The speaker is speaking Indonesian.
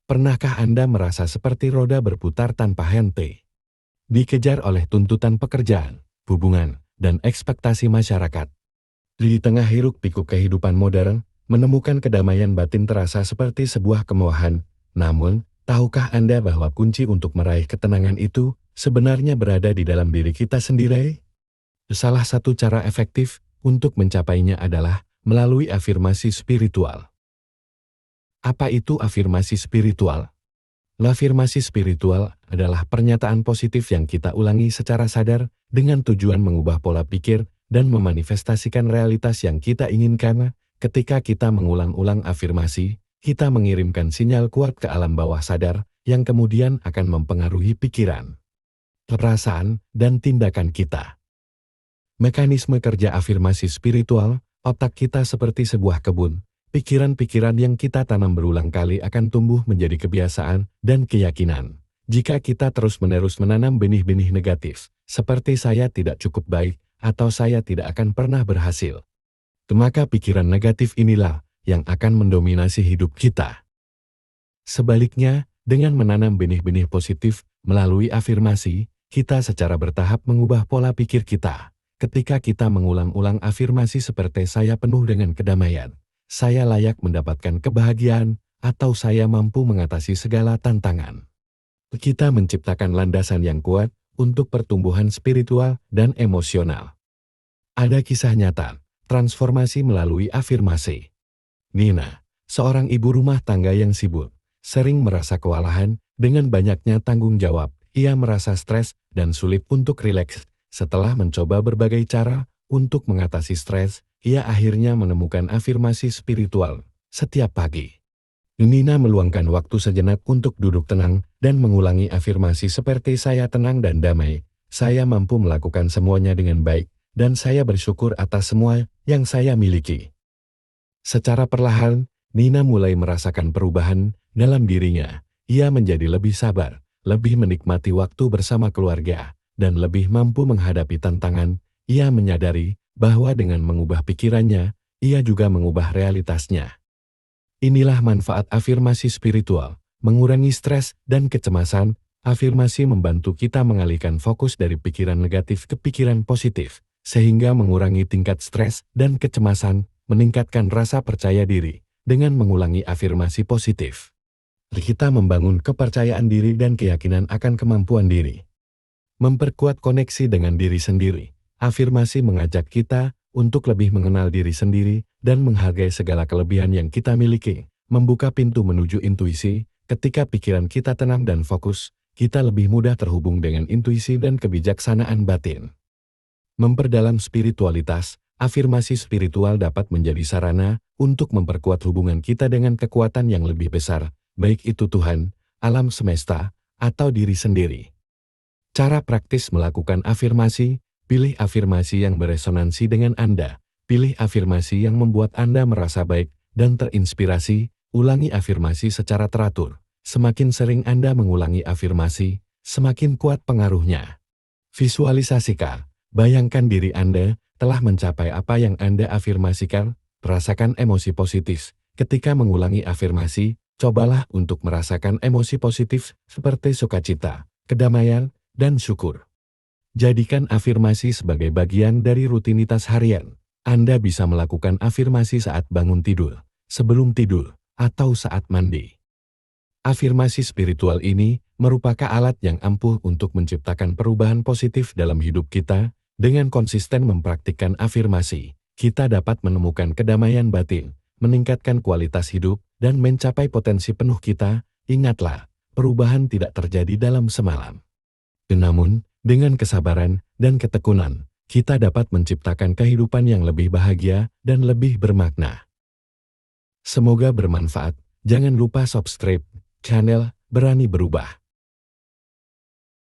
Pernahkah Anda merasa seperti roda berputar tanpa henti? Dikejar oleh tuntutan pekerjaan, hubungan, dan ekspektasi masyarakat. Di tengah hiruk-pikuk kehidupan modern, menemukan kedamaian batin terasa seperti sebuah kemewahan. Namun, tahukah Anda bahwa kunci untuk meraih ketenangan itu sebenarnya berada di dalam diri kita sendiri? Salah satu cara efektif untuk mencapainya adalah melalui afirmasi spiritual. Apa itu afirmasi spiritual? Afirmasi spiritual adalah pernyataan positif yang kita ulangi secara sadar dengan tujuan mengubah pola pikir dan memanifestasikan realitas yang kita inginkan. Ketika kita mengulang-ulang afirmasi, kita mengirimkan sinyal kuat ke alam bawah sadar yang kemudian akan mempengaruhi pikiran, perasaan, dan tindakan kita. Mekanisme kerja afirmasi spiritual, otak kita seperti sebuah kebun. Pikiran-pikiran yang kita tanam berulang kali akan tumbuh menjadi kebiasaan dan keyakinan. Jika kita terus-menerus menanam benih-benih negatif, seperti saya tidak cukup baik atau saya tidak akan pernah berhasil, maka pikiran negatif inilah yang akan mendominasi hidup kita. Sebaliknya, dengan menanam benih-benih positif melalui afirmasi, kita secara bertahap mengubah pola pikir kita. Ketika kita mengulang-ulang afirmasi seperti saya penuh dengan kedamaian, saya layak mendapatkan kebahagiaan, atau saya mampu mengatasi segala tantangan. Kita menciptakan landasan yang kuat untuk pertumbuhan spiritual dan emosional. Ada kisah nyata, transformasi melalui afirmasi. Nina, seorang ibu rumah tangga yang sibuk, sering merasa kewalahan dengan banyaknya tanggung jawab. Ia merasa stres dan sulit untuk rileks. Setelah mencoba berbagai cara untuk mengatasi stres, ia akhirnya menemukan afirmasi spiritual. Setiap pagi, Nina meluangkan waktu sejenak untuk duduk tenang dan mengulangi afirmasi seperti saya tenang dan damai, saya mampu melakukan semuanya dengan baik, dan saya bersyukur atas semua yang saya miliki. Secara perlahan, Nina mulai merasakan perubahan dalam dirinya. Ia menjadi lebih sabar, lebih menikmati waktu bersama keluarga, dan lebih mampu menghadapi tantangan. Ia menyadari bahwa dengan mengubah pikirannya, ia juga mengubah realitasnya. Inilah manfaat afirmasi spiritual, mengurangi stres dan kecemasan. Afirmasi membantu kita mengalihkan fokus dari pikiran negatif ke pikiran positif, sehingga mengurangi tingkat stres dan kecemasan, meningkatkan rasa percaya diri. Dengan mengulangi afirmasi positif, kita membangun kepercayaan diri dan keyakinan akan kemampuan diri. Memperkuat koneksi dengan diri sendiri. Afirmasi mengajak kita untuk lebih mengenal diri sendiri dan menghargai segala kelebihan yang kita miliki, membuka pintu menuju intuisi. Ketika pikiran kita tenang dan fokus, kita lebih mudah terhubung dengan intuisi dan kebijaksanaan batin. Memperdalam spiritualitas, afirmasi spiritual dapat menjadi sarana untuk memperkuat hubungan kita dengan kekuatan yang lebih besar, baik itu Tuhan, alam semesta, atau diri sendiri. Cara praktis melakukan afirmasi. Pilih afirmasi yang beresonansi dengan Anda. Pilih afirmasi yang membuat Anda merasa baik dan terinspirasi. Ulangi afirmasi secara teratur. Semakin sering Anda mengulangi afirmasi, semakin kuat pengaruhnya. Visualisasikan. Bayangkan diri Anda telah mencapai apa yang Anda afirmasikan. Rasakan emosi positif. Ketika mengulangi afirmasi, cobalah untuk merasakan emosi positif seperti sukacita, kedamaian, dan syukur. Jadikan afirmasi sebagai bagian dari rutinitas harian. Anda bisa melakukan afirmasi saat bangun tidur, sebelum tidur, atau saat mandi. Afirmasi spiritual ini merupakan alat yang ampuh untuk menciptakan perubahan positif dalam hidup kita. Dengan konsisten mempraktikkan afirmasi, kita dapat menemukan kedamaian batin, meningkatkan kualitas hidup, dan mencapai potensi penuh kita. Ingatlah, perubahan tidak terjadi dalam semalam. Namun, dengan kesabaran dan ketekunan, kita dapat menciptakan kehidupan yang lebih bahagia dan lebih bermakna. Semoga bermanfaat. Jangan lupa subscribe channel Berani Berubah.